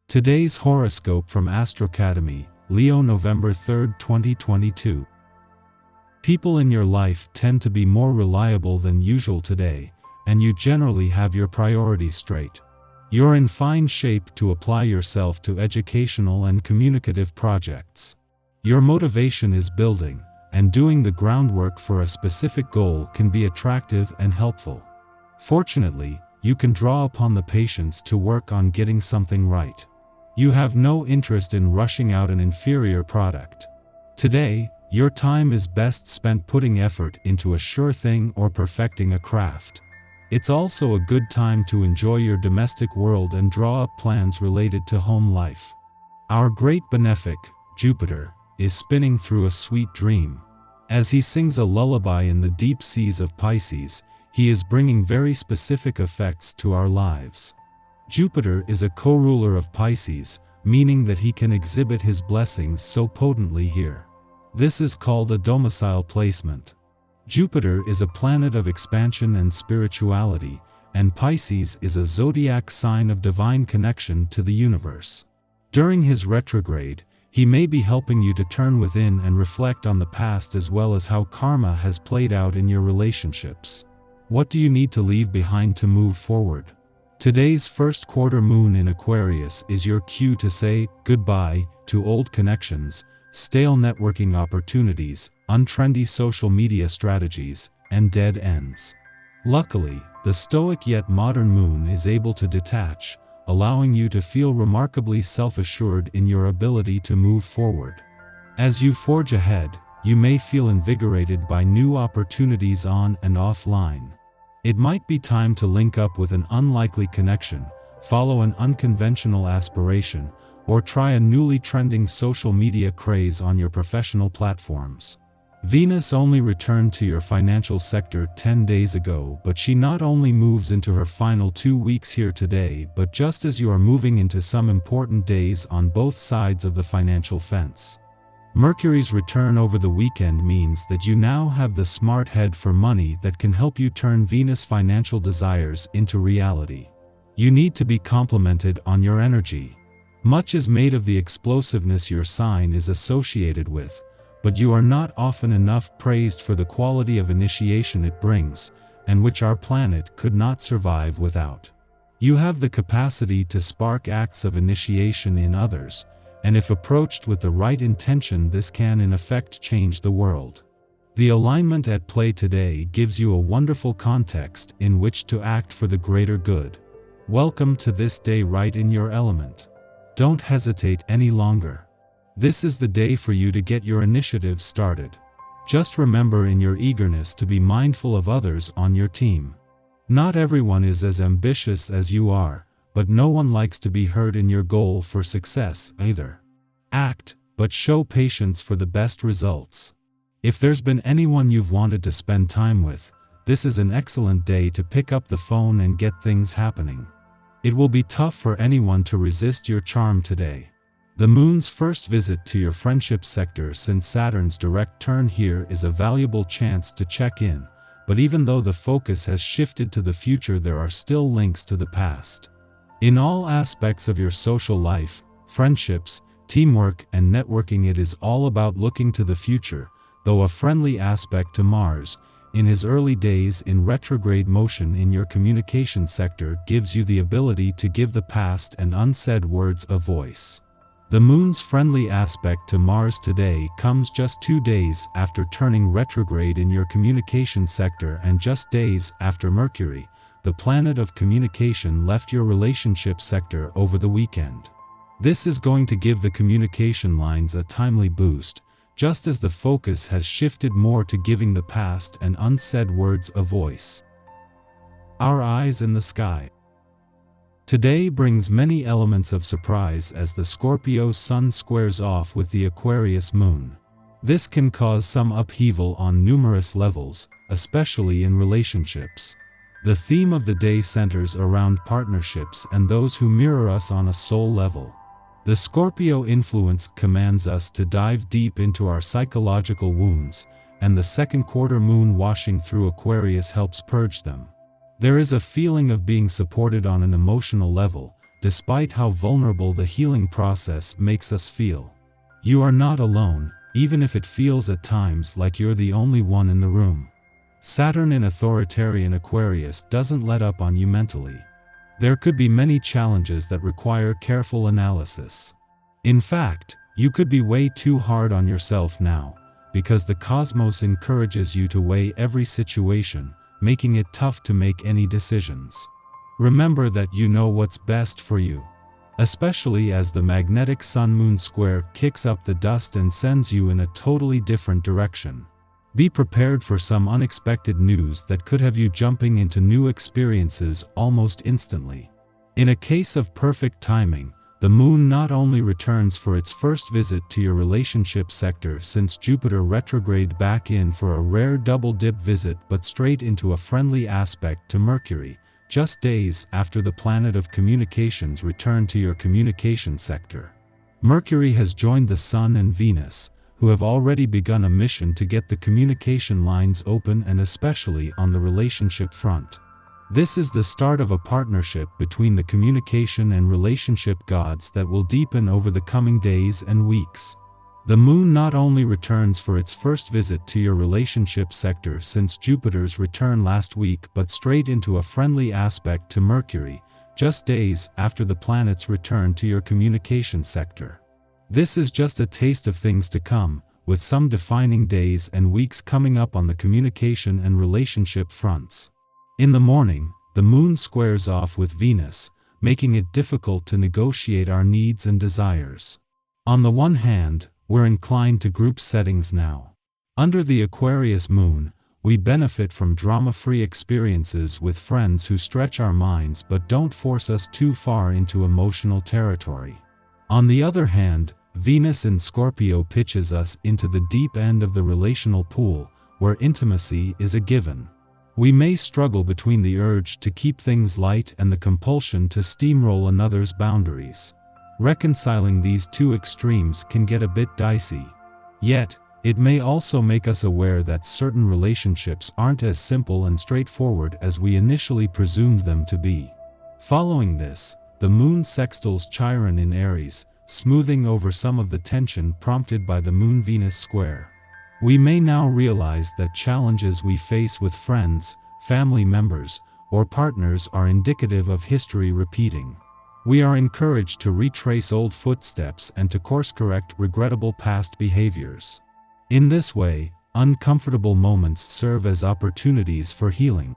Today's horoscope from Astrocademy, Leo November 3, 2022. People in your life tend to be more reliable than usual today, and you generally have your priorities straight. You're in fine shape to apply yourself to educational and communicative projects. Your motivation is building, and doing the groundwork for a specific goal can be attractive and helpful. Fortunately, you can draw upon the patience to work on getting something right. You have no interest in rushing out an inferior product. Today, your time is best spent putting effort into a sure thing or perfecting a craft. It's also a good time to enjoy your domestic world and draw up plans related to home life. Our great benefic, Jupiter, is spinning through a sweet dream. As he sings a lullaby in the deep seas of Pisces, he is bringing very specific effects to our lives. Jupiter is a co-ruler of Pisces, meaning that he can exhibit his blessings so potently here. This is called a domicile placement. Jupiter is a planet of expansion and spirituality, and Pisces is a zodiac sign of divine connection to the universe. During his retrograde, he may be helping you to turn within and reflect on the past as well as how karma has played out in your relationships. What do you need to leave behind to move forward? Today's first quarter moon in Aquarius is your cue to say goodbye to old connections, stale networking opportunities, untrendy social media strategies, and dead ends. Luckily, the stoic yet modern moon is able to detach, allowing you to feel remarkably self-assured in your ability to move forward. As you forge ahead, you may feel invigorated by new opportunities on and offline. It might be time to link up with an unlikely connection, follow an unconventional aspiration, or try a newly trending social media craze on your professional platforms. Venus only returned to your financial sector 10 days ago, but she not only moves into her final 2 weeks here today, but just as you are moving into some important days on both sides of the financial fence. Mercury's return over the weekend means that you now have the smart head for money that can help you turn Venus' financial desires into reality. You need to be complimented on your energy. Much is made of the explosiveness your sign is associated with, but you are not often enough praised for the quality of initiation it brings, and which our planet could not survive without. You have the capacity to spark acts of initiation in others, and if approached with the right intention, this can in effect change the world. The alignment at play today gives you a wonderful context in which to act for the greater good. Welcome to this day right in your element. Don't hesitate any longer. This is the day for you to get your initiative started. Just remember in your eagerness to be mindful of others on your team. Not everyone is as ambitious as you are, but no one likes to be hurt in your goal for success either. Act, but show patience for the best results. If there's been anyone you've wanted to spend time with, this is an excellent day to pick up the phone and get things happening. It will be tough for anyone to resist your charm today. The moon's first visit to your friendship sector since Saturn's direct turn here is a valuable chance to check in, but even though the focus has shifted to the future, there are still links to the past. In all aspects of your social life, friendships, teamwork, and networking, it is all about looking to the future, though a friendly aspect to Mars, in his early days in retrograde motion in your communication sector, gives you the ability to give the past and unsaid words a voice. The moon's friendly aspect to Mars today comes just 2 days after turning retrograde in your communication sector and just days after Mercury, the planet of communication, left your relationship sector over the weekend. This is going to give the communication lines a timely boost, just as the focus has shifted more to giving the past and unsaid words a voice. Our eyes in the sky. Today brings many elements of surprise as the Scorpio sun squares off with the Aquarius moon. This can cause some upheaval on numerous levels, especially in relationships. The theme of the day centers around partnerships and those who mirror us on a soul level. The Scorpio influence commands us to dive deep into our psychological wounds, and the second quarter moon washing through Aquarius helps purge them. There is a feeling of being supported on an emotional level, despite how vulnerable the healing process makes us feel. You are not alone, even if it feels at times like you're the only one in the room. Saturn in authoritarian Aquarius doesn't let up on you mentally. There could be many challenges that require careful analysis. In fact, you could be way too hard on yourself now, because the cosmos encourages you to weigh every situation, making it tough to make any decisions. Remember that you know what's best for you. Especially as the magnetic Sun-Moon square kicks up the dust and sends you in a totally different direction. Be prepared for some unexpected news that could have you jumping into new experiences almost instantly. In a case of perfect timing, the moon not only returns for its first visit to your relationship sector since Jupiter retrograde back in for a rare double-dip visit, but straight into a friendly aspect to Mercury, just days after the planet of communications returned to your communication sector. Mercury has joined the Sun and Venus, who have already begun a mission to get the communication lines open, and especially on the relationship front. This is the start of a partnership between the communication and relationship gods that will deepen over the coming days and weeks. The moon not only returns for its first visit to your relationship sector since Jupiter's return last week, but straight into a friendly aspect to Mercury, just days after the planet's return to your communication sector. This is just a taste of things to come, with some defining days and weeks coming up on the communication and relationship fronts. In the morning, the moon squares off with Venus, making it difficult to negotiate our needs and desires. On the one hand, we're inclined to group settings now. Under the Aquarius moon, we benefit from drama-free experiences with friends who stretch our minds but don't force us too far into emotional territory. On the other hand, Venus in Scorpio pitches us into the deep end of the relational pool, where intimacy is a given. We may struggle between the urge to keep things light and the compulsion to steamroll another's boundaries. Reconciling these two extremes can get a bit dicey. Yet, it may also make us aware that certain relationships aren't as simple and straightforward as we initially presumed them to be. Following this, the moon sextiles Chiron in Aries, smoothing over some of the tension prompted by the Moon-Venus square. We may now realize that challenges we face with friends, family members, or partners are indicative of history repeating. We are encouraged to retrace old footsteps and to course-correct regrettable past behaviors. In this way, uncomfortable moments serve as opportunities for healing.